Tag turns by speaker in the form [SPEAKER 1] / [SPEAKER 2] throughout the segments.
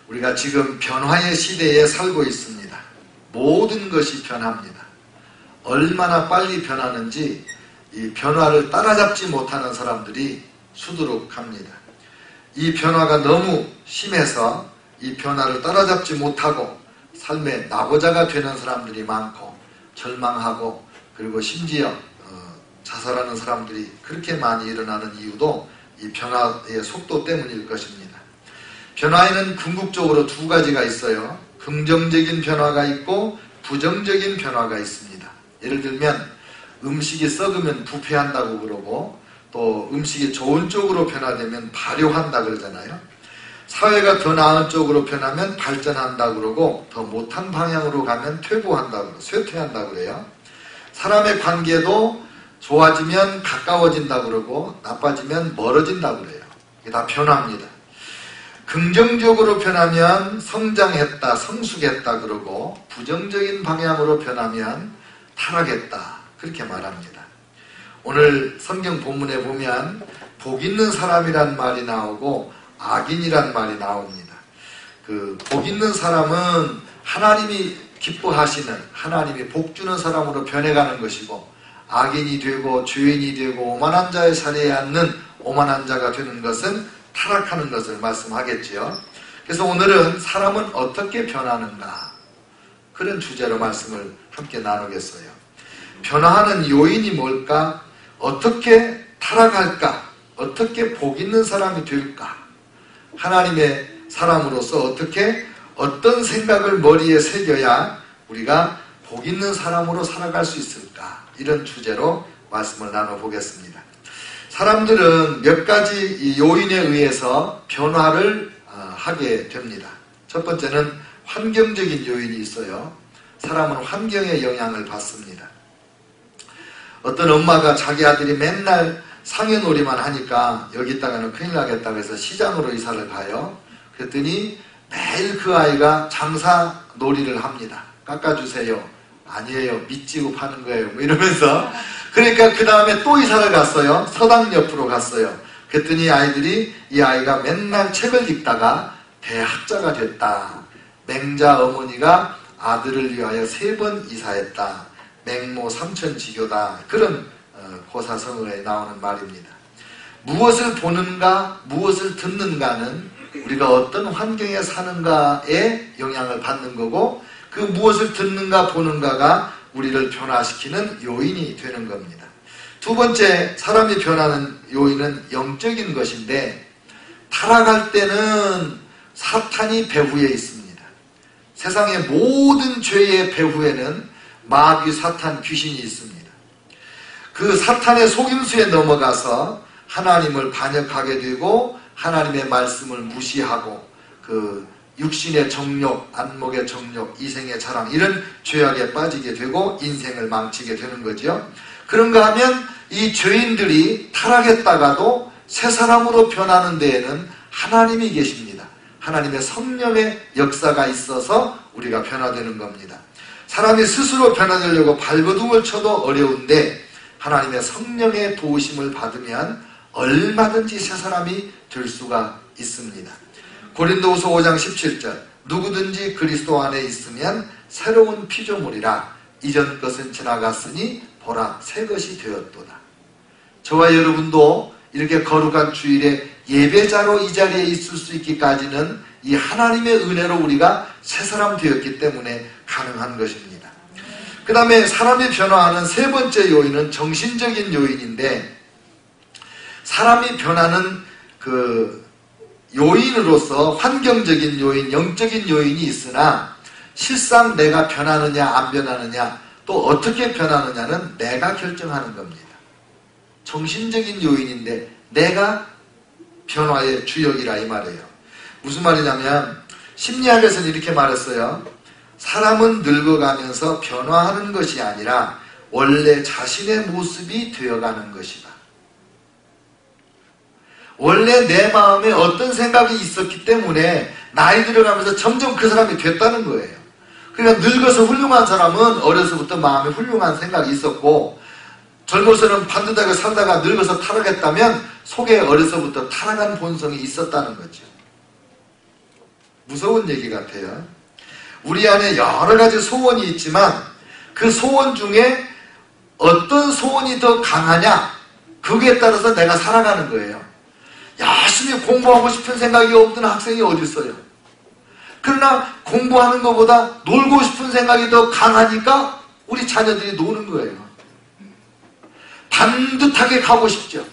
[SPEAKER 1] 우리가 지금 변화의 시대에 살고 있습니다. 모든 것이 변합니다. 얼마나 빨리 변하는지 이 변화를 따라잡지 못하는 사람들이 수두룩합니다. 이 변화가 너무 심해서 이 변화를 따라잡지 못하고 삶의 낙오자가 되는 사람들이 많고 절망하고 그리고 심지어 자살하는 사람들이 그렇게 많이 일어나는 이유도 이 변화의 속도 때문일 것입니다. 변화에는 궁극적으로 두 가지가 있어요. 긍정적인 변화가 있고 부정적인 변화가 있습니다. 예를 들면 음식이 썩으면 부패한다고 그러고 또 음식이 좋은 쪽으로 변화되면 발효한다 그러잖아요. 사회가 더 나은 쪽으로 변하면 발전한다 그러고 더 못한 방향으로 가면 퇴보한다 그러고 쇠퇴한다 그래요. 사람의 관계도 좋아지면 가까워진다 그러고 나빠지면 멀어진다 그래요. 이게 다 변화입니다. 긍정적으로 변하면 성장했다, 성숙했다 그러고 부정적인 방향으로 변하면 타락했다 그렇게 말합니다. 오늘 성경 본문에 보면 복 있는 사람이란 말이 나오고 악인이란 말이 나옵니다. 그 복 있는 사람은 하나님이 기뻐하시는 하나님이 복 주는 사람으로 변해가는 것이고 악인이 되고 죄인이 되고 오만한 자의 자리에 앉는 오만한 자가 되는 것은 타락하는 것을 말씀하겠지요. 그래서 오늘은 사람은 어떻게 변하는가 그런 주제로 말씀을 함께 나누겠어요. 변화하는 요인이 뭘까? 어떻게 타락할까? 어떻게 복 있는 사람이 될까? 하나님의 사람으로서 어떻게 어떤 생각을 머리에 새겨야 우리가 복 있는 사람으로 살아갈 수 있을까? 이런 주제로 말씀을 나눠보겠습니다. 사람들은 몇 가지 요인에 의해서 변화를 하게 됩니다. 첫 번째는 환경적인 요인이 있어요. 사람은 환경의 영향을 받습니다. 어떤 엄마가 자기 아들이 맨날 상여놀이만 하니까 여기 있다가는 큰일 나겠다고 해서 시장으로 이사를 가요. 그랬더니 매일 그 아이가 장사놀이를 합니다. 깎아주세요. 아니에요. 밑지고 파는 거예요. 뭐 이러면서. 그러니까 그 다음에 또 이사를 갔어요. 서당 옆으로 갔어요. 그랬더니 이 아이가 맨날 책을 읽다가 대학자가 됐다. 맹자 어머니가 아들을 위하여 3번 이사했다. 맹모 삼천지교다. 그런 고사성어에 나오는 말입니다. 무엇을 보는가, 무엇을 듣는가는 우리가 어떤 환경에 사는가에 영향을 받는 거고 그 무엇을 듣는가 보는가가 우리를 변화시키는 요인이 되는 겁니다. 두 번째, 사람이 변하는 요인은 영적인 것인데 타락할 때는 사탄이 배후에 있습니다. 세상의 모든 죄의 배후에는 마귀, 사탄, 귀신이 있습니다. 그 사탄의 속임수에 넘어가서 하나님을 반역하게 되고 하나님의 말씀을 무시하고 그 육신의 정욕, 안목의 정욕, 이생의 자랑 이런 죄악에 빠지게 되고 인생을 망치게 되는 거죠. 그런가 하면 이 죄인들이 타락했다가도 새 사람으로 변하는 데에는 하나님이 계십니다. 하나님의 성령의 역사가 있어서 우리가 변화되는 겁니다. 사람이 스스로 변화되려고 발버둥을 쳐도 어려운데 하나님의 성령의 도우심을 받으면 얼마든지 새 사람이 될 수가 있습니다. 고린도후서 5장 17절 누구든지 그리스도 안에 있으면 새로운 피조물이라 이전 것은 지나갔으니 보라 새 것이 되었도다. 저와 여러분도 이렇게 거룩한 주일에 예배자로 이 자리에 있을 수 있기까지는 이 하나님의 은혜로 우리가 새 사람 되었기 때문에 가능한 것입니다. 그 다음에 사람이 변화하는 세 번째 요인은 정신적인 요인인데 사람이 변하는 그 요인으로서 환경적인 요인, 영적인 요인이 있으나 실상 내가 변하느냐 안 변하느냐 또 어떻게 변하느냐는 내가 결정하는 겁니다. 정신적인 요인인데 내가 변화의 주역이라 이 말이에요. 무슨 말이냐면 심리학에서는 이렇게 말했어요. 사람은 늙어가면서 변화하는 것이 아니라 원래 자신의 모습이 되어가는 것이다. 원래 내 마음에 어떤 생각이 있었기 때문에 나이 들어가면서 점점 그 사람이 됐다는 거예요. 그러니까 늙어서 훌륭한 사람은 어려서부터 마음에 훌륭한 생각이 있었고 젊어서는 반듯하게 살다가 늙어서 타락했다면 속에 어려서부터 타락한 본성이 있었다는 거죠. 무서운 얘기 같아요. 우리 안에 여러 가지 소원이 있지만 그 소원 중에 어떤 소원이 더 강하냐, 거기에 따라서 내가 살아가는 거예요. 열심히 공부하고 싶은 생각이 없는 학생이 어디 있어요? 그러나 공부하는 것보다 놀고 싶은 생각이 더 강하니까 우리 자녀들이 노는 거예요. 반듯하게 가고 싶죠.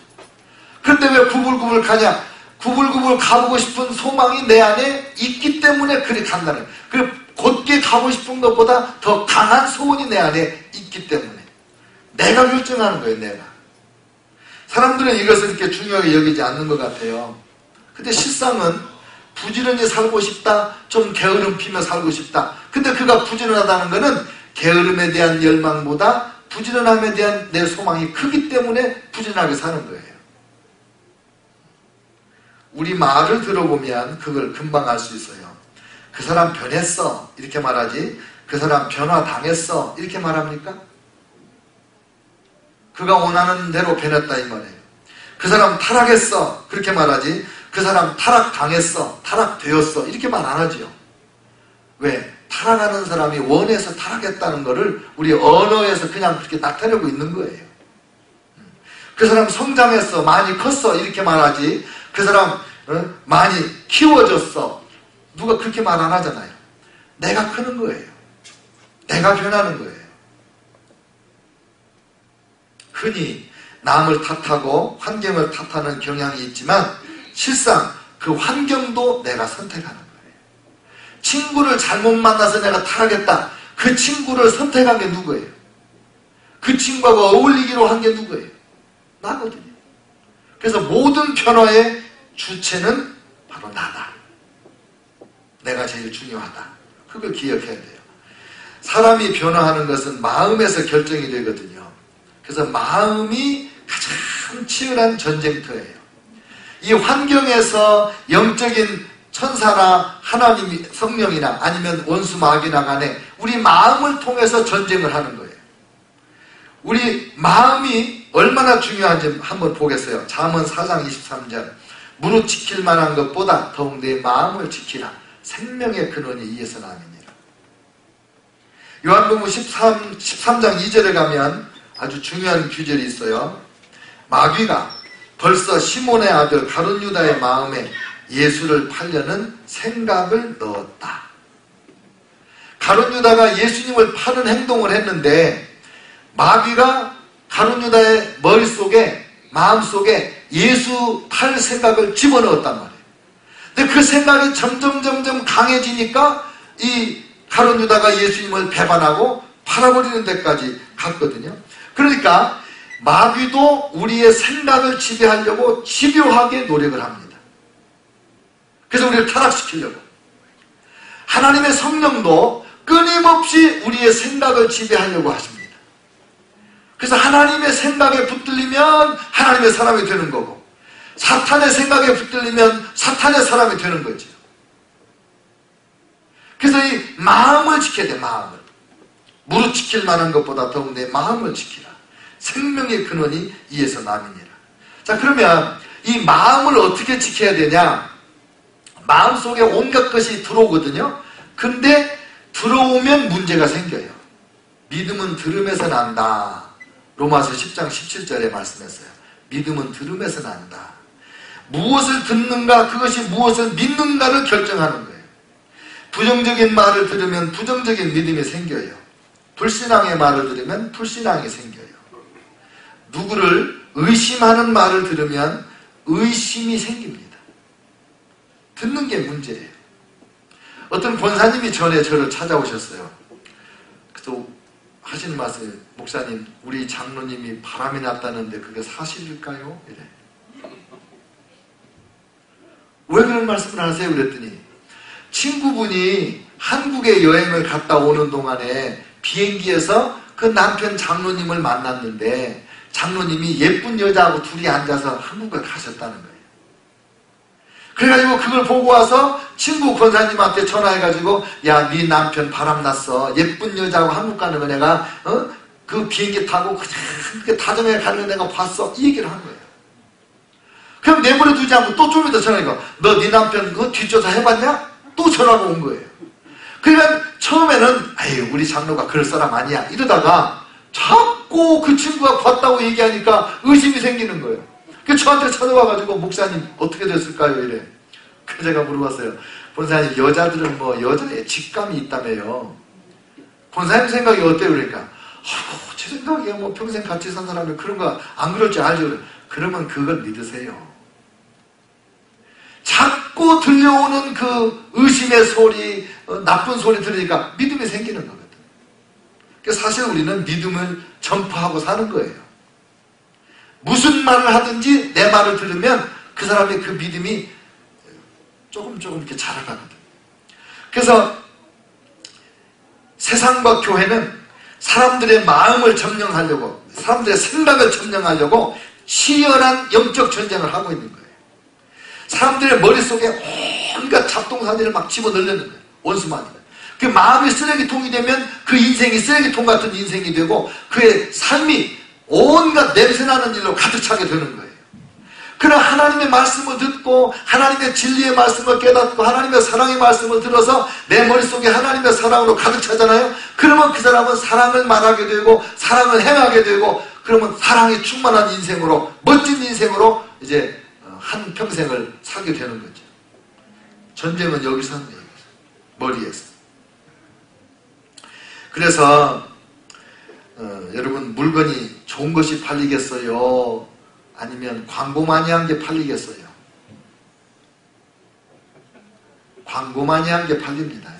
[SPEAKER 1] 그런데 왜 구불구불 가냐? 구불구불 가보고 싶은 소망이 내 안에 있기 때문에 그리 간다는 거예요. 그 곧게 가고 싶은 것보다 더 강한 소원이 내 안에 있기 때문에 내가 결정하는 거예요. 내가. 사람들은 이것을 이렇게 중요하게 여기지 않는 것 같아요. 근데 실상은 부지런히 살고 싶다, 좀 게으름 피며 살고 싶다. 근데 그가 부지런하다는 것은 게으름에 대한 열망보다 부지런함에 대한 내 소망이 크기 때문에 부지런하게 사는 거예요. 우리 말을 들어보면 그걸 금방 알 수 있어요. 그 사람 변했어 이렇게 말하지, 그 사람 변화당했어 이렇게 말합니까? 그가 원하는 대로 변했다 이 말이에요. 그 사람 타락했어 그렇게 말하지, 그 사람 타락당했어, 타락되었어 이렇게 말 안 하죠. 왜? 타락하는 사람이 원해서 타락했다는 것을 우리 언어에서 그냥 그렇게 나타내고 있는 거예요. 그 사람 성장했어, 많이 컸어 이렇게 말하지, 그 사람 많이 키워졌어, 누가 그렇게 말 안 하잖아요. 내가 크는 거예요. 내가 변하는 거예요. 흔히 남을 탓하고 환경을 탓하는 경향이 있지만 실상 그 환경도 내가 선택하는 거예요. 친구를 잘못 만나서 내가 타락했다. 그 친구를 선택한 게 누구예요? 그 친구하고 어울리기로 한 게 누구예요? 나거든요. 그래서 모든 변화의 주체는 바로 나다. 내가 제일 중요하다. 그걸 기억해야 돼요. 사람이 변화하는 것은 마음에서 결정이 되거든요. 그래서 마음이 가장 치열한 전쟁터예요. 이 환경에서 영적인 천사나 하나님 성령이나 아니면 원수 마귀나 간에 우리 마음을 통해서 전쟁을 하는 거예요. 우리 마음이 얼마나 중요한지 한번 보겠어요. 잠언 4장 23절. 무릇 지킬 만한 것보다 더욱 내 마음을 지키라. 생명의 근원이 이에서 나느니라. 요한복음 13장 2절에 가면 아주 중요한 규절이 있어요. 마귀가 벌써 시몬의 아들 가룟 유다의 마음에 예수를 팔려는 생각을 넣었다. 가룟 유다가 예수님을 파는 행동을 했는데 마귀가 가룟 유다의 머릿속에, 마음속에 예수 팔 생각을 집어넣었단 말이에요. 근데 그 생각이 점점 강해지니까 이 가룟 유다가 예수님을 배반하고 팔아버리는 데까지 갔거든요. 그러니까 마귀도 우리의 생각을 지배하려고 집요하게 노력을 합니다. 그래서 우리를 타락시키려고. 하나님의 성령도 끊임없이 우리의 생각을 지배하려고 하십니다. 그래서 하나님의 생각에 붙들리면 하나님의 사람이 되는 거고, 사탄의 생각에 붙들리면 사탄의 사람이 되는 거죠. 그래서 이 마음을 지켜야 돼. 마음을. 무릇 지킬 만한 것보다 더욱 내 마음을 지키라. 생명의 근원이 이에서 남이니라. 자, 그러면 이 마음을 어떻게 지켜야 되냐? 마음속에 온갖 것이 들어오거든요. 근데 들어오면 문제가 생겨요. 믿음은 들음에서 난다. 로마서 10장 17절에 말씀했어요. 믿음은 들음에서 난다. 무엇을 듣는가, 그것이 무엇을 믿는가를 결정하는 거예요. 부정적인 말을 들으면 부정적인 믿음이 생겨요. 불신앙의 말을 들으면 불신앙이 생겨요. 누구를 의심하는 말을 들으면 의심이 생깁니다. 듣는 게 문제예요. 어떤 권사님이 전에 저를 찾아오셨어요. 그래서 하시는 말씀이, 목사님, 우리 장로님이 바람이 났다는데 그게 사실일까요? 이래. 왜 그런 말씀을 하세요? 그랬더니 친구분이 한국에 여행을 갔다 오는 동안에 비행기에서 그 남편 장로님을 만났는데 장로님이 예쁜 여자하고 둘이 앉아서 한국을 가셨다는 거예요. 그래가지고 그걸 보고 와서 친구 권사님한테 전화해가지고, 야, 네 남편 바람났어. 예쁜 여자하고 한국 가는 거 내가 그 비행기 타고 그냥 다정하게 가는 거 내가 봤어. 이 얘기를 한 거예요. 그럼 내버려 두지 않고 또 좀 이따 전화해가, 너 네 남편 그거 뒷조사 해봤냐? 또 전화가 온 거예요. 그러니까 처음에는 아유 우리 장로가 그럴 사람 아니야 이러다가 자꾸 그 친구가 봤다고 얘기하니까 의심이 생기는 거예요. 그래서 저한테 찾아와가지고 목사님 어떻게 됐을까요? 이래. 그래서 제가 물어봤어요. 본사님 여자들은 뭐 여자의 직감이 있다며요. 본사님 생각이 어때요? 그러니까 제 생각이야 뭐 평생 같이 산 사람이 그런 거 안 그럴 줄 알죠. 그러면 그걸 믿으세요. 자꾸 들려오는 그 의심의 소리, 나쁜 소리 들으니까 믿음이 생기는 거거든. 그러니까 사실 우리는 믿음을 전파하고 사는 거예요. 무슨 말을 하든지 내 말을 들으면 그 사람의 그 믿음이 조금 이렇게 자라가거든. 그래서 세상과 교회는 사람들의 마음을 점령하려고, 사람들의 생각을 점령하려고 치열한 영적 전쟁을 하고 있는 거예요. 사람들의 머릿속에 온갖 잡동사니를 막 집어넣는 거예요. 원수마귀가. 그 마음이 쓰레기통이 되면 그 인생이 쓰레기통 같은 인생이 되고 그의 삶이 온갖 냄새나는 일로 가득 차게 되는 거예요. 그러나 하나님의 말씀을 듣고 하나님의 진리의 말씀을 깨닫고 하나님의 사랑의 말씀을 들어서 내 머릿속에 하나님의 사랑으로 가득 차잖아요. 그러면 그 사람은 사랑을 말하게 되고 사랑을 행하게 되고 그러면 사랑이 충만한 인생으로 멋진 인생으로 이제 한 평생을 살게 되는 거죠. 전쟁은 여기서 하는 얘기예요. 머리에서. 그래서 여러분 물건이 좋은 것이 팔리겠어요? 아니면 광고 많이 한 게 팔리겠어요? 광고 많이 한 게 팔립니다.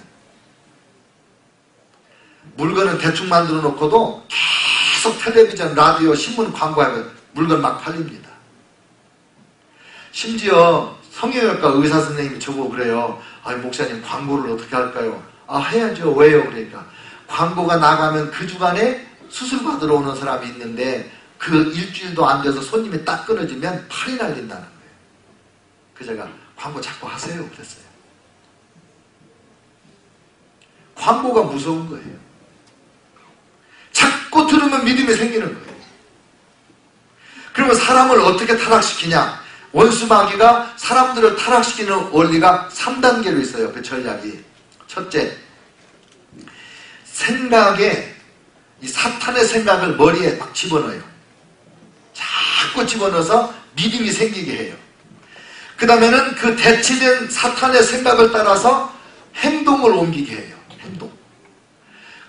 [SPEAKER 1] 물건은 대충 만들어 놓고도 계속 텔레비전, 라디오, 신문 광고하면 물건 막 팔립니다. 심지어 성형외과 의사 선생님이 저보고 그래요. 아니 목사님 광고를 어떻게 할까요? 아 해야죠. 왜요? 그러니까 광고가 나가면 그 주간에 수술 받으러 오는 사람이 있는데 그 일주일도 안 돼서 손님이 딱 끊어지면 팔이 날린다는 거예요. 그래서 제가 광고 자꾸 하세요 그랬어요. 광고가 무서운 거예요. 자꾸 들으면 믿음이 생기는 거예요. 그러면 사람을 어떻게 타락시키냐? 원수마귀가 사람들을 타락시키는 원리가 3단계로 있어요. 그 전략이. 첫째, 생각에 이 사탄의 생각을 머리에 막 집어넣어요. 자꾸 집어넣어서 믿음이 생기게 해요. 그 다음에는 그 대치된 사탄의 생각을 따라서 행동을 옮기게 해요. 행동.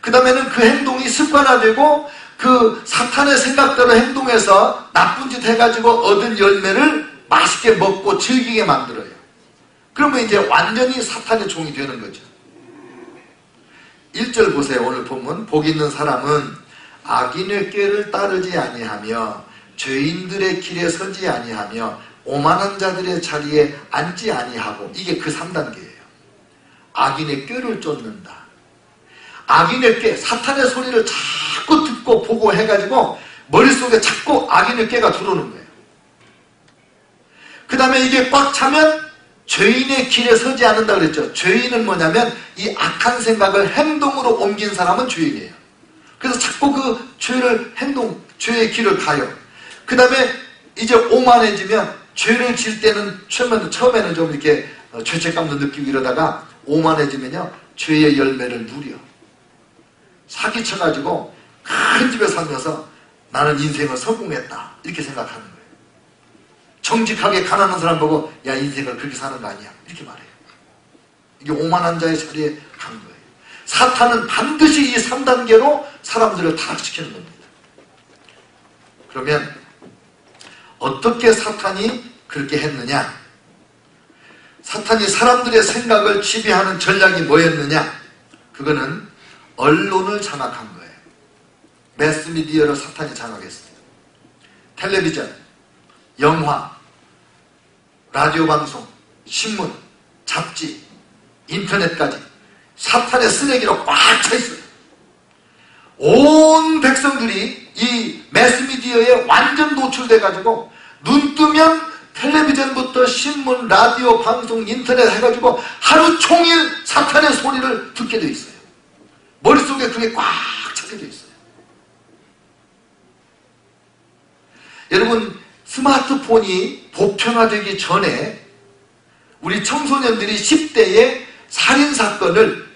[SPEAKER 1] 그 다음에는 그 행동이 습관화되고 그 사탄의 생각대로 행동해서 나쁜 짓 해가지고 얻은 열매를 맛있게 먹고 즐기게 만들어요. 그러면 이제 완전히 사탄의 종이 되는 거죠. 1절 보세요. 오늘 본문. 복 있는 사람은 악인의 꾀를 따르지 아니하며 죄인들의 길에 서지 아니하며 오만한 자들의 자리에 앉지 아니하고, 이게 그 3단계예요. 악인의 꾀를 쫓는다. 악인의 꾀, 사탄의 소리를 자꾸 듣고 보고 해가지고 머릿속에 자꾸 악인의 꾀가 들어오는 거예요. 그 다음에 이게 꽉 차면 죄인의 길에 서지 않는다 그랬죠. 죄인은 뭐냐면 이 악한 생각을 행동으로 옮긴 사람은 죄인이에요. 그래서 자꾸 그 죄의 길을 가요. 그 다음에 이제 오만해지면 죄를 질 때는 처음에는 좀 이렇게 죄책감도 느끼고 이러다가 오만해지면요 죄의 열매를 누려. 사기쳐가지고 큰 집에 살면서 나는 인생을 성공했다 이렇게 생각하는 거예요. 정직하게 가난한 사람 보고 야 인생을 그렇게 사는 거 아니야 이렇게 말해요. 이게 오만한 자의 자리에 간 거예요. 사탄은 반드시 이 3단계로 사람들을 타락시키는 겁니다. 그러면 어떻게 사탄이 그렇게 했느냐? 사탄이 사람들의 생각을 지배하는 전략이 뭐였느냐? 그거는 언론을 장악한 거예요. 매스미디어를 사탄이 장악했어요. 텔레비전, 영화, 라디오 방송, 신문, 잡지, 인터넷까지 사탄의 쓰레기로 꽉 차 있어요. 온 백성들이 이 매스미디어에 완전 노출돼가지고 눈 뜨면 텔레비전부터 신문, 라디오, 방송, 인터넷 해가지고 하루 종일 사탄의 소리를 듣게 돼 있어요. 머릿속에 그게 꽉 차게 돼 있어요. 여러분 스마트폰이 보편화되기 전에 우리 청소년들이 10대에 살인사건을,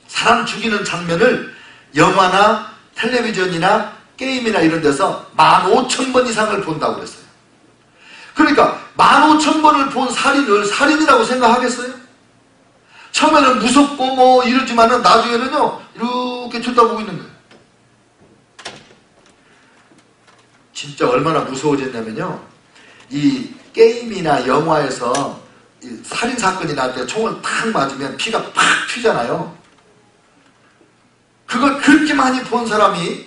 [SPEAKER 1] 사람 죽이는 장면을 영화나 텔레비전이나 게임이나 이런 데서 15,000번 이상을 본다고 그랬어요. 그러니까 15,000번을 본 살인을 살인이라고 생각하겠어요? 처음에는 무섭고 뭐 이러지만은 나중에는요 이렇게 쳐다보고 있는 거예요. 진짜 얼마나 무서워졌냐면요, 이 게임이나 영화에서 이 살인사건이 날 때 총을 탁 맞으면 피가 팍 튀잖아요. 그걸 그렇게 많이 본 사람이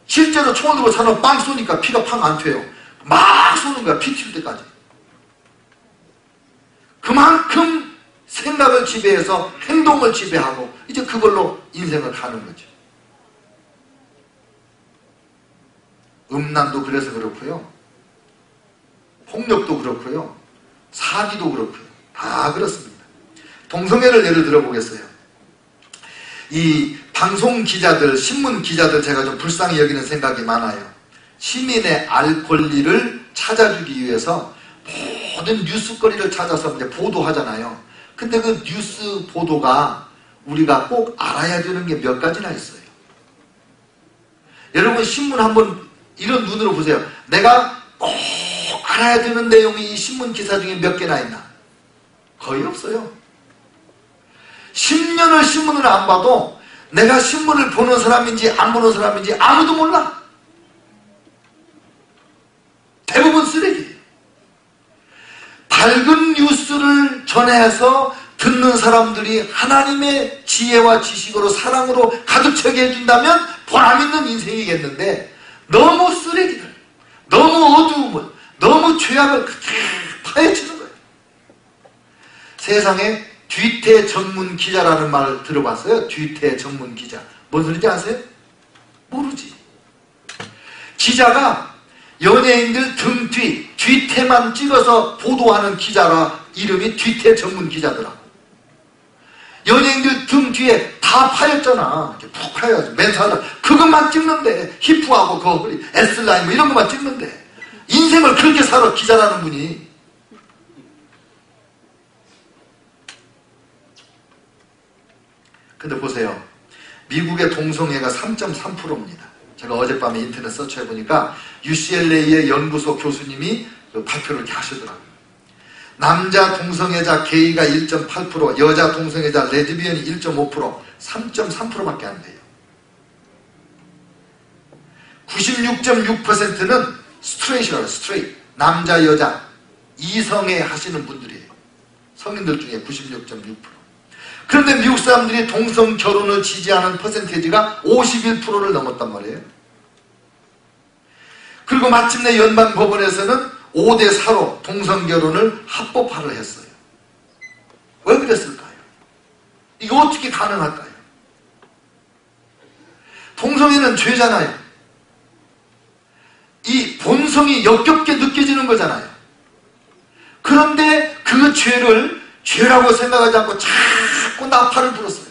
[SPEAKER 1] 실제로 총을 들고 사람 빵 쏘니까 피가 팍 안 튀어요. 막 쏘는 거야, 피 튈 때까지. 그만큼 생각을 지배해서 행동을 지배하고 이제 그걸로 인생을 가는 거죠. 음란도 그래서 그렇고요, 폭력도 그렇고요, 사기도 그렇고요, 다 그렇습니다. 동성애를 예를 들어보겠어요. 이 방송 기자들, 신문 기자들 제가 좀 불쌍히 여기는 생각이 많아요. 시민의 알 권리를 찾아주기 위해서 모든 뉴스거리를 찾아서 이제 보도하잖아요. 근데 그 뉴스 보도가 우리가 꼭 알아야 되는 게 몇 가지나 있어요. 여러분 신문 한번 이런 눈으로 보세요. 내가 꼭 알아야 되는 내용이 이 신문 기사 중에 몇 개나 있나? 거의 없어요. 10년을 신문을 안 봐도 내가 신문을 보는 사람인지 안 보는 사람인지 아무도 몰라. 대부분 쓰레기예요. 밝은 뉴스를 전해서 듣는 사람들이 하나님의 지혜와 지식으로 사랑으로 가득 차게 해준다면 보람있는 인생이겠는데, 너무 쓰레기를, 너무 어두움을, 너무 죄악을 파헤치는 거예요. 세상에 뒤태 전문 기자라는 말을 들어봤어요? 뒤태 전문 기자. 뭔 소리인지 아세요? 모르지. 기자가 연예인들 등 뒤, 뒤태만 찍어서 보도하는 기자라 이름이 뒤태 전문 기자더라. 연예인들 등 뒤에 다 파였잖아. 이렇게 푹 파여가지고 멘트하다. 그것만 찍는데, 히프하고 그 S라인 뭐 이런 것만 찍는데, 인생을 그렇게 살아, 기자라는 분이. 근데 보세요. 미국의 동성애가 3.3%입니다. 제가 어젯밤에 인터넷 서치해보니까 UCLA의 연구소 교수님이 그 발표를 이렇게 하시더라고요. 남자 동성애자 게이가 1.8%, 여자 동성애자 레즈비언이 1.5%, 3.3%밖에 안 돼요. 96.6%는 스트레이트라고, 스트레이트. 남자, 여자, 이성애 하시는 분들이에요. 성인들 중에 96.6%. 그런데 미국 사람들이 동성 결혼을 지지하는 퍼센테이지가 51%를 넘었단 말이에요. 그리고 마침내 연방법원에서는 5대4로 동성 결혼을 합법화를 했어요. 왜 그랬을까요? 이거 어떻게 가능할까요? 동성애는 죄잖아요. 이 본성이 역겹게 느껴지는 거잖아요. 그런데 그 죄를 죄라고 생각하지 않고 자꾸 나팔을 불었어요.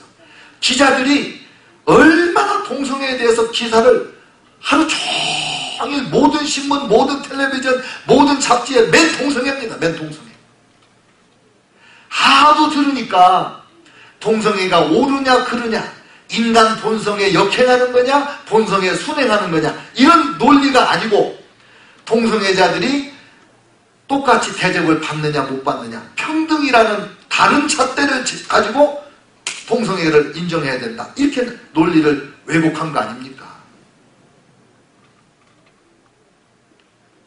[SPEAKER 1] 기자들이 얼마나 동성애에 대해서 기사를 하루 종일 모든 신문, 모든 텔레비전, 모든 잡지에 맨 동성애입니다. 맨 동성애. 하도 들으니까 동성애가 옳으냐 그르냐, 인간 본성에 역행하는 거냐, 본성에 순행하는 거냐, 이런 논리가 아니고 동성애자들이 똑같이 대접을 받느냐 못 받느냐, 평등이라는 다른 잣대를 가지고 동성애를 인정해야 된다, 이렇게 논리를 왜곡한 거 아닙니까?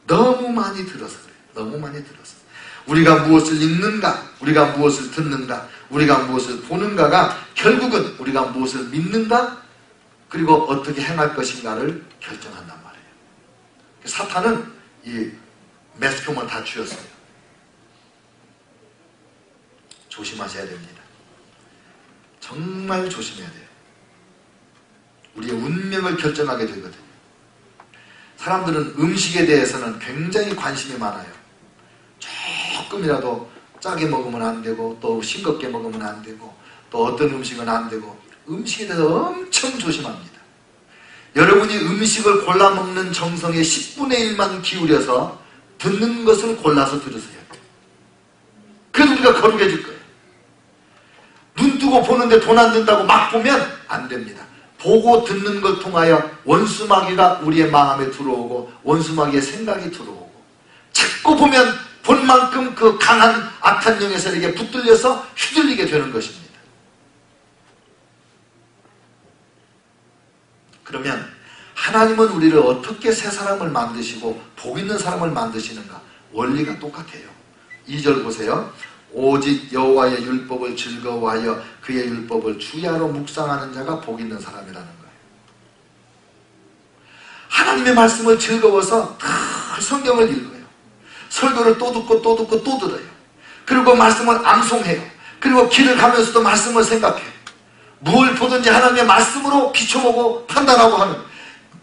[SPEAKER 1] 너무 많이 들어서 그래요. 너무 많이 들어서. 우리가 무엇을 읽는가, 우리가 무엇을 듣는가, 우리가 무엇을 보는가가 결국은 우리가 무엇을 믿는가, 그리고 어떻게 행할 것인가를 결정한단 말이에요. 사탄은 이 매스컴을 다 쥐었어요. 조심하셔야 됩니다. 정말 조심해야 돼요. 우리의 운명을 결정하게 되거든요. 사람들은 음식에 대해서는 굉장히 관심이 많아요. 조금이라도 짜게 먹으면 안 되고, 또 싱겁게 먹으면 안 되고, 또 어떤 음식은 안 되고, 음식에 대해서 엄청 조심합니다. 여러분이 음식을 골라 먹는 정성의 10분의 1만 기울여서 듣는 것을 골라서 들으세요. 그래도 우리가 거룩해질 거예요. 두고 보는데 돈 안 든다고 막 보면 안 됩니다. 보고 듣는 걸 통하여 원수마귀가 우리의 마음에 들어오고 원수마귀의 생각이 들어오고 자꾸 보면 본 만큼 그 강한 악한 영의 세력에 붙들려서 휘둘리게 되는 것입니다. 그러면 하나님은 우리를 어떻게 새 사람을 만드시고 복 있는 사람을 만드시는가? 원리가 똑같아요. 2절 보세요. 오직 여호와의 율법을 즐거워하여 그의 율법을 주야로 묵상하는 자가 복 있는 사람이라는 거예요. 하나님의 말씀을 즐거워서 늘 성경을 읽어요. 설교를 또 듣고 또 듣고 또 들어요. 그리고 말씀을 암송해요. 그리고 길을 가면서도 말씀을 생각해요. 무엇을 보든지 하나님의 말씀으로 비춰보고 판단하고 하는 거예요.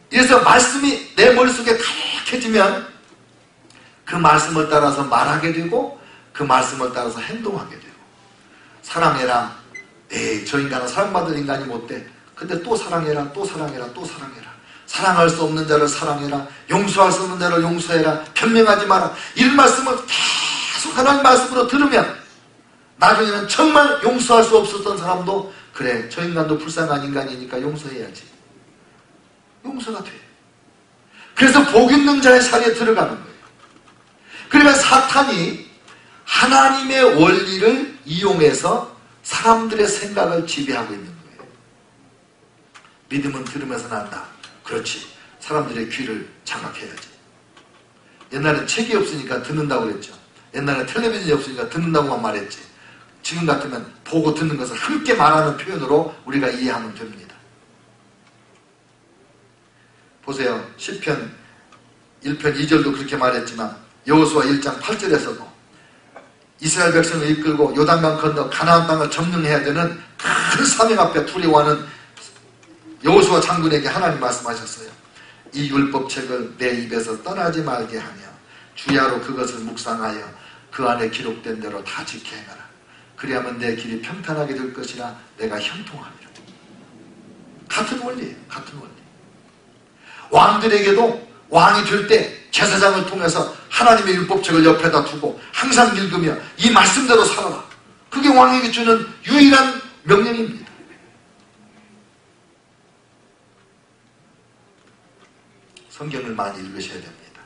[SPEAKER 1] 그래서 말씀이 내 머릿속에 가득해지면 그 말씀을 따라서 말하게 되고 그 말씀을 따라서 행동하게 되고 사랑해라. 에이 저 인간은 사랑받을 인간이 못돼. 근데 또 사랑해라 또 사랑해라 또 사랑해라. 사랑할 수 없는 자를 사랑해라. 용서할 수 없는 자를 용서해라. 변명하지 마라. 이런 말씀을 계속 하나님 말씀으로 들으면 나중에는 정말 용서할 수 없었던 사람도 그래 저 인간도 불쌍한 인간이니까 용서해야지. 용서가 돼요. 그래서 복 있는 자의 자리에 들어가는 거예요. 그러니까 사탄이 하나님의 원리를 이용해서 사람들의 생각을 지배하고 있는 거예요. 믿음은 들으면서 난다. 그렇지. 사람들의 귀를 장악해야지. 옛날엔 책이 없으니까 듣는다고 그랬죠. 옛날엔 텔레비전이 없으니까 듣는다고만 말했지. 지금 같으면 보고 듣는 것을 함께 말하는 표현으로 우리가 이해하면 됩니다. 보세요. 시편 1편 2절도 그렇게 말했지만 여호수아 1장 8절에서도 이스라엘 백성을 이끌고 요단강 건너 가나안 땅을 점령해야 되는 큰 사명 앞에 두려워하는 여호수아 장군에게 하나님 말씀하셨어요. 이 율법책을 내 입에서 떠나지 말게 하며 주야로 그것을 묵상하여 그 안에 기록된 대로 다 지켜 행하라. 그리하면 내 길이 평탄하게 될 것이라 내가 형통하리라. 같은 원리예요. 같은 원리. 왕들에게도 왕이 될 때 제사장을 통해서 하나님의 율법책을 옆에다 두고 항상 읽으며 이 말씀대로 살아라. 그게 왕에게 주는 유일한 명령입니다. 성경을 많이 읽으셔야 됩니다.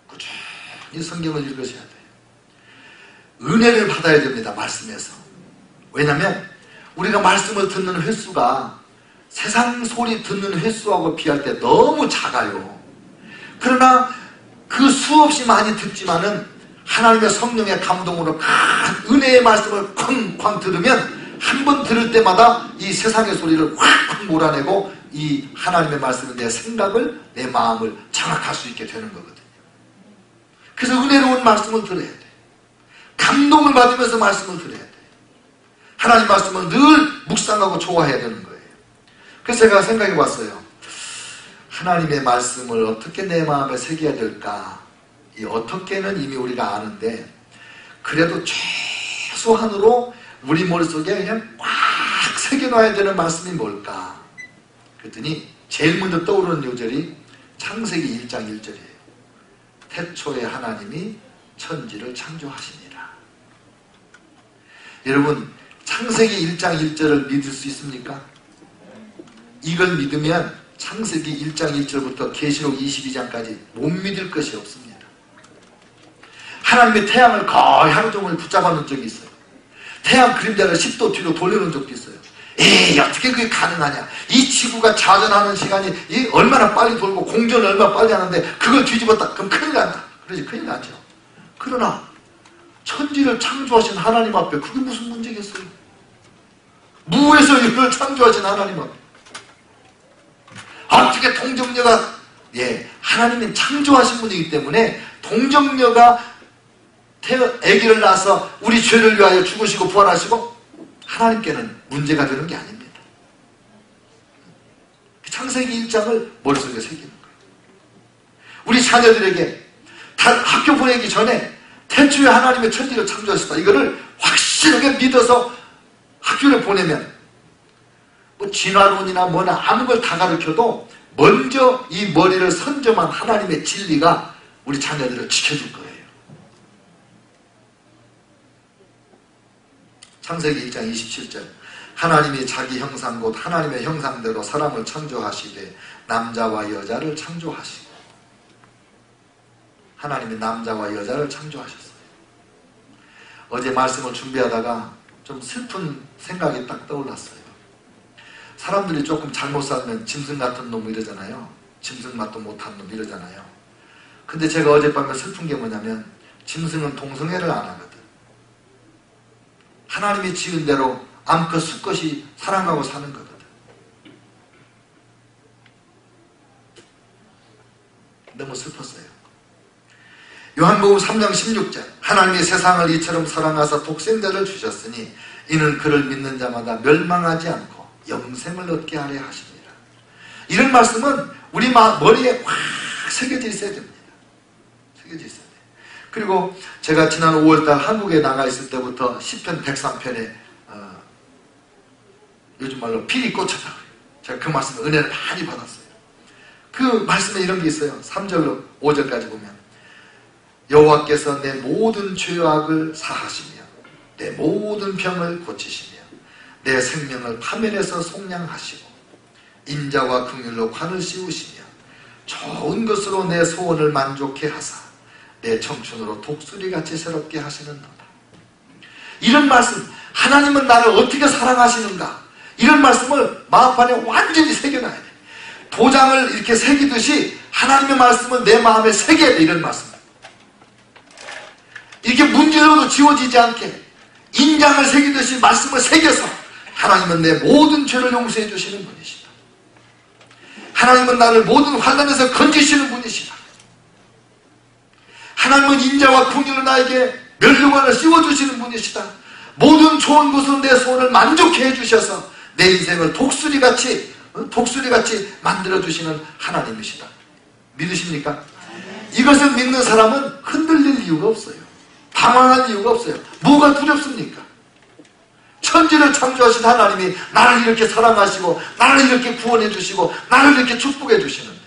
[SPEAKER 1] 꾸준히 성경을 읽으셔야 돼요. 은혜를 받아야 됩니다. 말씀에서. 왜냐하면 우리가 말씀을 듣는 횟수가 세상 소리 듣는 횟수하고 비할 때 너무 작아요. 그러나 그 수없이 많이 듣지만은 하나님의 성령의 감동으로 큰 은혜의 말씀을 쾅쾅 들으면 한 번 들을 때마다 이 세상의 소리를 확 몰아내고 이 하나님의 말씀은 내 생각을 내 마음을 장악할 수 있게 되는 거거든요. 그래서 은혜로운 말씀을 들어야 돼요. 감동을 받으면서 말씀을 들어야 돼요. 하나님 말씀은 늘 묵상하고 좋아해야 되는 거예요. 그래서 제가 생각해 봤어요. 하나님의 말씀을 어떻게 내 마음에 새겨야 될까? 이 어떻게는 이미 우리가 아는데 그래도 최소한으로 우리 머릿속에 그냥 꽉 새겨놔야 되는 말씀이 뭘까? 그랬더니 제일 먼저 떠오르는 요절이 창세기 1장 1절이에요. 태초에 하나님이 천지를 창조하시니라. 여러분 창세기 1장 1절을 믿을 수 있습니까? 이걸 믿으면 창세기 1장 1절부터 계시록 22장까지 못 믿을 것이 없습니다. 하나님의 태양을 거의 하루 종일 붙잡아 놓은 적이 있어요. 태양 그림자를 10도 뒤로 돌려놓은 적도 있어요. 에이 어떻게 그게 가능하냐. 이 지구가 자전하는 시간이 얼마나 빨리 돌고 공전을 얼마나 빨리 하는데 그걸 뒤집었다 그럼 큰일 난다. 그러지 큰일 나죠. 그러나 천지를 창조하신 하나님 앞에 그게 무슨 문제겠어요. 무에서 이걸 창조하신 하나님 앞에 어떻게 동정녀가 하나님은 창조하신 분이기 때문에 동정녀가 아기를 낳아서 우리 죄를 위하여 죽으시고 부활하시고 하나님께는 문제가 되는 게 아닙니다. 창세기 1장을 머릿속에 새기는 거예요. 우리 자녀들에게 학교 보내기 전에 태초에 하나님의 천지를 창조하셨다. 이거를 확실하게 믿어서 학교를 보내면 뭐 진화론이나 뭐나 아무 걸 다 가르쳐도 먼저 이 머리를 선점한 하나님의 진리가 우리 자녀들을 지켜줄 거예요. 창세기 1장 27절. 하나님이 자기 형상 곧 하나님의 형상대로 사람을 창조하시되 남자와 여자를 창조하시고. 하나님이 남자와 여자를 창조하셨어요. 어제 말씀을 준비하다가 좀 슬픈 생각이 딱 떠올랐어요. 사람들이 조금 잘못 살면 짐승 같은 놈 이러잖아요. 짐승 맛도 못한 놈 이러잖아요. 근데 제가 어젯밤에 슬픈 게 뭐냐면 짐승은 동성애를 안 하거든. 하나님이 지은 대로 암컷 수컷이 사랑하고 사는 거거든. 너무 슬펐어요. 요한복음 3장 16절. 하나님이 세상을 이처럼 사랑하사 독생자를 주셨으니 이는 그를 믿는 자마다 멸망하지 않고 영생을 얻게 하려 하십니다. 이런 말씀은 우리 머리에 확 새겨져 있어야 됩니다. 새겨져 있어야 돼요. 그리고 제가 지난 5월달 한국에 나가 있을 때부터 시편 103편에 요즘 말로 필이 꽂혔다고 해요. 제가 그 말씀에 은혜를 많이 받았어요. 그 말씀에 이런 게 있어요. 3절로 5절까지 보면 여호와께서 내 모든 죄악을 사하시며 내 모든 병을 고치시며 내 생명을 파멸해서 속량하시고 인자와 긍휼로 관을 씌우시며 좋은 것으로 내 소원을 만족해 하사 내 청춘으로 독수리같이 새롭게 하시는도다. 이런 말씀, 하나님은 나를 어떻게 사랑하시는가, 이런 말씀을 마음판에 완전히 새겨놔야 돼. 도장을 이렇게 새기듯이 하나님의 말씀을 내 마음에 새겨야 돼. 이런 말씀 이렇게 문질러도 지워지지 않게 인장을 새기듯이 말씀을 새겨서 하나님은 내 모든 죄를 용서해 주시는 분이시다. 하나님은 나를 모든 환난에서 건지시는 분이시다. 하나님은 인자와 긍휼로 나에게 멸류관을 씌워주시는 분이시다. 모든 좋은 것으로 내 소원을 만족해 해주셔서 내 인생을 독수리같이 만들어주시는 하나님이시다. 믿으십니까? 이것을 믿는 사람은 흔들릴 이유가 없어요. 방황할 이유가 없어요. 뭐가 두렵습니까? 천지를 창조하신 하나님이 나를 이렇게 사랑하시고 나를 이렇게 구원해 주시고 나를 이렇게 축복해 주시는데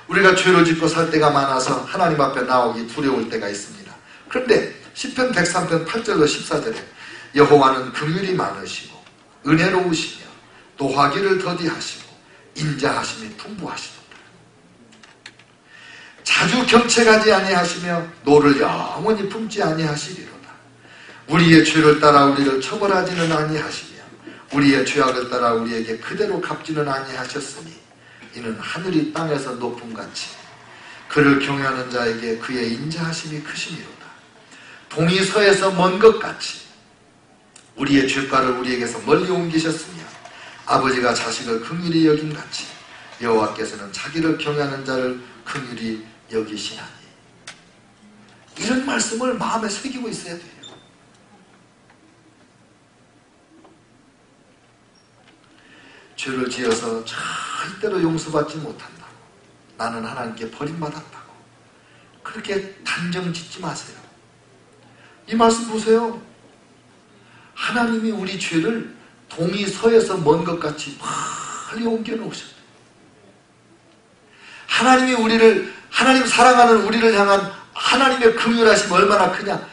[SPEAKER 1] 우리가 죄를 짓고 살 때가 많아서 하나님 앞에 나오기 두려울 때가 있습니다. 그런데 시편 103편 8절로 14절에 여호와는 긍휼이 많으시고 은혜로우시며 노하기를 더디하시고 인자하심이 풍부하시도다. 자주 경책하지 아니하시며 노를 영원히 품지 아니하시리로다. 우리의 죄를 따라 우리를 처벌하지는 아니하시며 우리의 죄악을 따라 우리에게 그대로 갚지는 아니하셨으니 이는 하늘이 땅에서 높음같이 그를 경외하는 자에게 그의 인자하심이 크심이로다. 동이 서에서 먼 것 같이 우리의 죄가를 우리에게서 멀리 옮기셨으며 아버지가 자식을 긍휼히 여김같이 여호와께서는 자기를 경외하는 자를 긍휼히 여기시나니. 이런 말씀을 마음에 새기고 있어야 돼요. 죄를 지어서 절대로 용서받지 못한다고, 나는 하나님께 버림받았다고 그렇게 단정 짓지 마세요. 이 말씀 보세요. 하나님이 우리 죄를 동이 서에서 먼 것 같이 멀리 옮겨 놓으셨대요. 하나님 사랑하는 우리를 향한 하나님의 긍휼하심이 얼마나 크냐.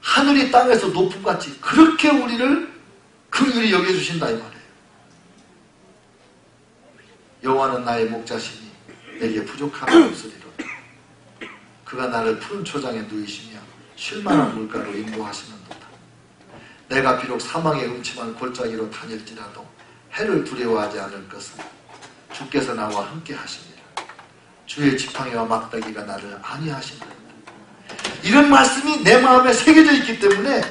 [SPEAKER 1] 하늘이 땅에서 높은 것 같이 그렇게 우리를 긍휼히 여겨주신다 이 말이에요. 여호와는 나의 목자시니 내게 부족함이 없으리로다. 그가 나를 푸른 초장에 누이시며 쉴만한 물가로 인도하시는도다. 내가 비록 사망의 음침한 골짜기로 다닐지라도 해를 두려워하지 않을 것은 주께서 나와 함께 하십니다. 주의 지팡이와 막대기가 나를 안위하신다. 이런 말씀이 내 마음에 새겨져 있기 때문에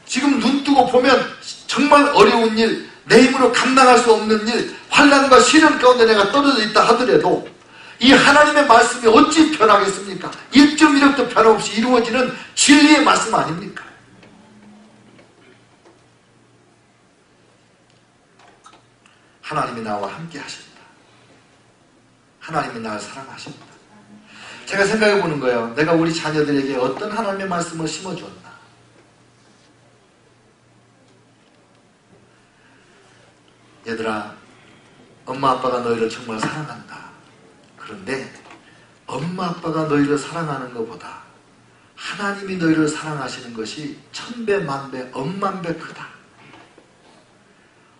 [SPEAKER 1] 지금 눈 뜨고 보면 정말 어려운 일, 내 힘으로 감당할 수 없는 일, 환난과 시련 가운데 내가 떨어져 있다 하더라도 이 하나님의 말씀이 어찌 변하겠습니까? 1.1억도 변함없이 이루어지는 진리의 말씀 아닙니까? 하나님이 나와 함께 하십니다. 하나님이 나를 사랑하십니다. 제가 생각해 보는 거예요. 내가 우리 자녀들에게 어떤 하나님의 말씀을 심어주었나. 얘들아, 엄마 아빠가 너희를 정말 사랑한다. 그런데 엄마 아빠가 너희를 사랑하는 것보다 하나님이 너희를 사랑하시는 것이 천배 만배 억만배 크다.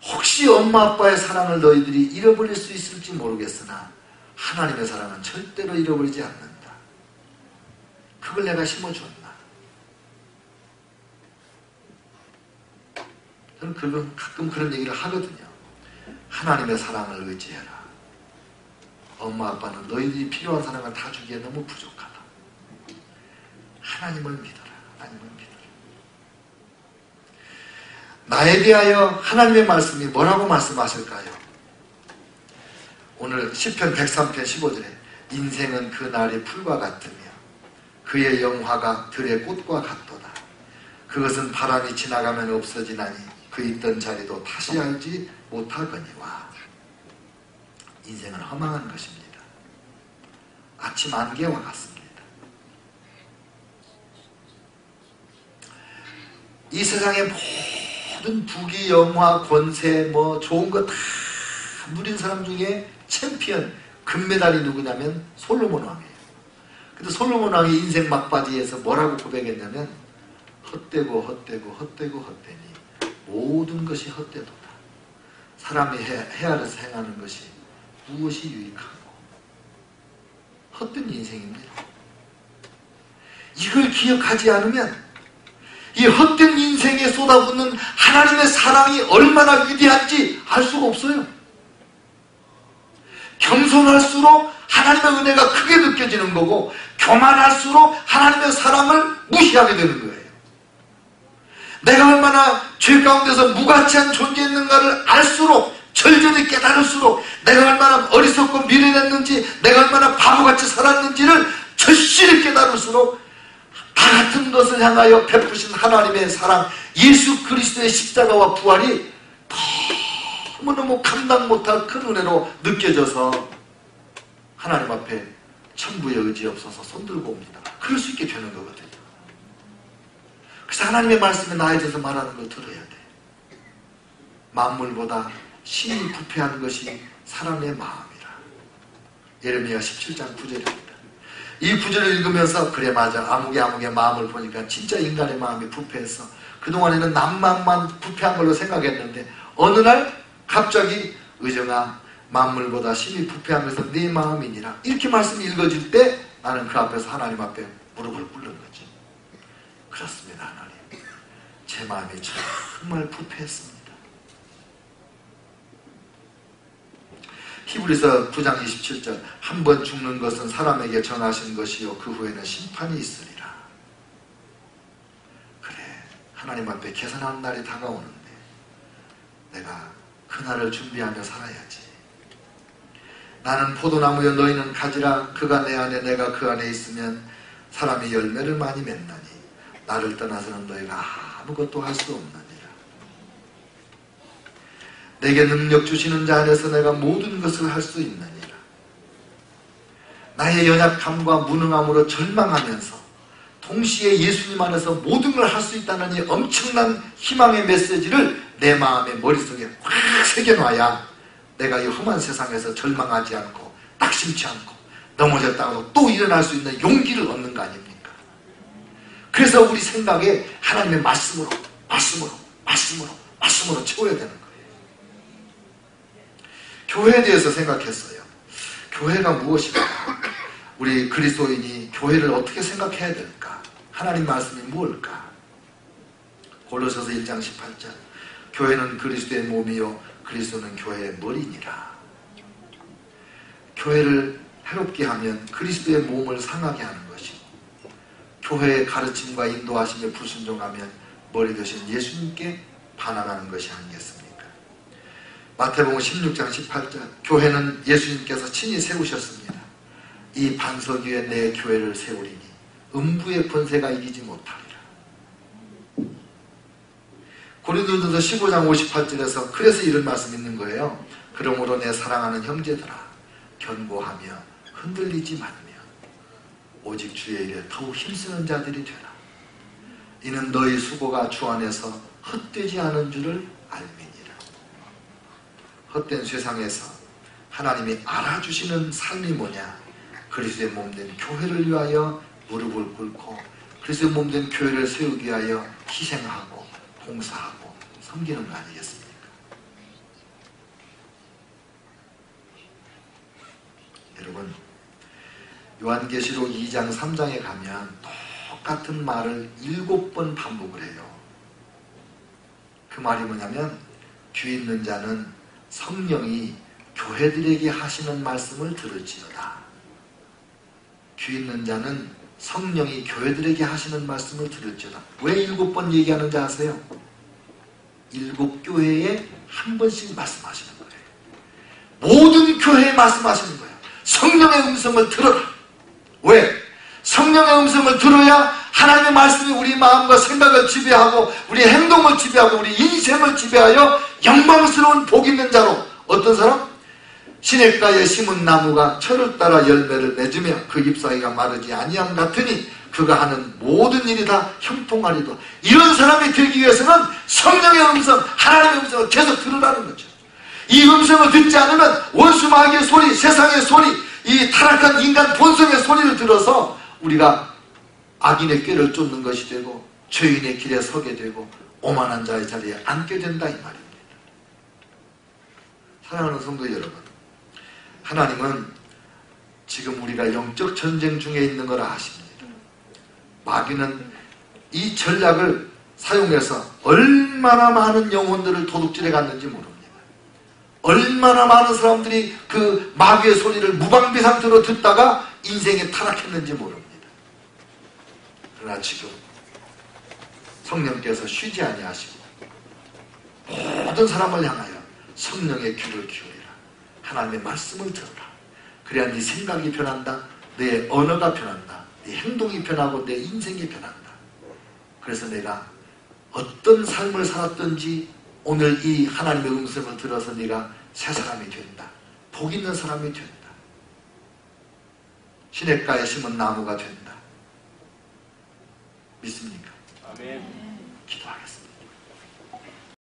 [SPEAKER 1] 혹시 엄마 아빠의 사랑을 너희들이 잃어버릴 수 있을지 모르겠으나 하나님의 사랑은 절대로 잃어버리지 않는다. 그걸 내가 심어주었나. 저는 가끔 그런 얘기를 하거든요. 하나님의 사랑을 의지해라. 엄마 아빠는 너희들이 필요한 사랑을 다 주기에 너무 부족하다. 하나님을 믿어라. 하나님을 믿어라. 나에 대하여 하나님의 말씀이 뭐라고 말씀하실까요? 오늘 시편 103편 15절에 인생은 그 날이 풀과 같으며 그의 영화가 들의 꽃과 같도다. 그것은 바람이 지나가면 없어지나니 그 있던 자리도 다시 알지 못하거니와. 인생은 허망한 것입니다. 아침 안개와 같습니다. 이 세상의 모든 부귀, 영화, 권세, 좋은 거 다 누린 사람 중에 챔피언, 금메달이 누구냐면 솔로몬 왕이에요. 근데 솔로몬 왕이 인생 막바지에서 뭐라고 고백했냐면 헛되고 헛되니 모든 것이 헛되도다. 사람이 헤아려서 행하는 것이 무엇이 유익하고. 헛된 인생입니다. 이걸 기억하지 않으면 이 헛된 인생에 쏟아붓는 하나님의 사랑이 얼마나 위대한지 알 수가 없어요. 겸손할수록 하나님의 은혜가 크게 느껴지는 거고, 교만할수록 하나님의 사랑을 무시하게 되는 거예요. 내가 얼마나 죄 가운데서 무가치한 존재였는가를 알수록, 절절히 깨달을수록 내가 얼마나 어리석고 미련했는지, 내가 얼마나 바보같이 살았는지를 절실히 깨달을수록 다 같은 것을 향하여 베푸신 하나님의 사랑, 예수 그리스도의 십자가와 부활이 너무너무 감당 못할 큰 은혜로 느껴져서 하나님 앞에 천부의 의지 없어서 손들고 옵니다. 그럴 수 있게 되는 거거든요. 그래서 하나님의 말씀에 나에 대해서 말하는 걸 들어야 돼. 만물보다 신이 부패한 것이 사람의 마음이라. 예레미야 17장 9절입니다. 이 구절을 읽으면서 그래 맞아, 아무개 마음을 보니까 진짜 인간의 마음이 부패했어. 그동안에는 남만만 부패한 걸로 생각했는데 어느 날 갑자기 의정아, 만물보다 신이 부패하면서 네 마음이니라, 이렇게 말씀이 읽어질 때 나는 그 앞에서 하나님 앞에 무릎을 꿇는 거지. 그렇습니다. 하나님, 제 마음이 정말 부패했습니다. 히브리서 9장 27절, 한 번 죽는 것은 사람에게 정하신 것이요 그 후에는 심판이 있으리라. 그래, 하나님 앞에 계산하는 날이 다가오는데 내가 그날을 준비하며 살아야지. 나는 포도나무여 너희는 가지라. 그가 내 안에 내가 그 안에 있으면 사람이 열매를 많이 맺나니 나를 떠나서는 너희가 아무것도 할 수 없느니라. 내게 능력 주시는 자 안에서 내가 모든 것을 할 수 있느니라. 나의 연약함과 무능함으로 절망하면서 동시에 예수님 안에서 모든 걸 할 수 있다는 이 엄청난 희망의 메시지를 내 마음의 머릿속에 꽉 새겨놔야 내가 이 험한 세상에서 절망하지 않고 낙심치 않고 넘어졌다가도 또 일어날 수 있는 용기를 얻는 거 아닙니까? 그래서 우리 생각에 하나님의 말씀으로 채워야 되는 거예요. 교회에 대해서 생각했어요. 교회가 무엇일까? 우리 그리스도인이 교회를 어떻게 생각해야 될까? 하나님 말씀이 무엇일까? 골로새서 1장 18절, 교회는 그리스도의 몸이요 그리스도는 교회의 머리니라. 교회를 해롭게 하면 그리스도의 몸을 상하게 하는 것이고, 교회의 가르침과 인도하심에 불순종하면 머리 되신 예수님께 반항하는 것이 아니겠습니까? 마태복음 16장 18절, 교회는 예수님께서 친히 세우셨습니다. 이 반석 위에 내 교회를 세우리니 음부의 권세가 이기지 못하리라. 고린도전서 15장 58절에서 그래서 이런 말씀이 있는 거예요. 그러므로 내 사랑하는 형제들아, 견고하며 흔들리지 말며 오직 주의 일에 더욱 힘쓰는 자들이 되라. 이는 너희 수고가 주 안에서 헛되지 않은 줄을 알미니라. 헛된 세상에서 하나님이 알아주시는 삶이 뭐냐? 그리스도의 몸된 교회를 위하여 무릎을 꿇고 그리스도의 몸된 교회를 세우기 위하여 희생하고 봉사하고 섬기는 거 아니겠습니까? 여러분, 요한계시록 2장 3장에 가면 똑같은 말을 7번 반복을 해요. 그 말이 뭐냐면 귀 있는 자는 성령이 교회들에게 하시는 말씀을 들을지어다. 귀 있는 자는 성령이 교회들에게 하시는 말씀을 들을지어다. 왜 7번 얘기하는지 아세요? 7교회에 한 번씩 말씀하시는 거예요. 모든 교회에 말씀하시는 거예요. 성령의 음성을 들어라. 왜? 성령의 음성을 들어야 하나님의 말씀이 우리 마음과 생각을 지배하고 우리 행동을 지배하고 우리 인생을 지배하여 영광스러운 복 있는 자로, 어떤 사람? 시냇가에 심은 나무가 철을 따라 열매를 맺으며 그 잎사귀가 마르지 아니함 같으니 그가 하는 모든 일이 다 형통하리도. 이런 사람이 되기 위해서는 성령의 음성, 하나님의 음성을 계속 들으라는 거죠. 이 음성을 듣지 않으면 원수 마귀의 소리, 세상의 소리, 이 타락한 인간 본성의 소리를 들어서 우리가 악인의 꾀를 쫓는 것이 되고 죄인의 길에 서게 되고 오만한 자의 자리에 앉게 된다, 이 말입니다. 사랑하는 성도 여러분, 하나님은 지금 우리가 영적 전쟁 중에 있는 걸 아십니다. 마귀는 이 전략을 사용해서 얼마나 많은 영혼들을 도둑질해 갔는지 모릅니다. 얼마나 많은 사람들이 그 마귀의 소리를 무방비 상태로 듣다가 인생에 타락했는지 모릅니다. 그러나 지금 성령께서 쉬지 아니하시고 모든 사람을 향하여 성령의 귀를 기울이라. 하나님의 말씀을 들어라. 그래야 네 생각이 변한다. 내 언어가 변한다. 네 행동이 변하고 내 인생이 변한다. 그래서 내가 어떤 삶을 살았든지 오늘 이 하나님의 음성을 들어서 네가 새 사람이 된다. 복 있는 사람이 된다. 시냇가에 심은 나무가 된다. 믿습니까?
[SPEAKER 2] 아멘.
[SPEAKER 1] 기도하겠습니다.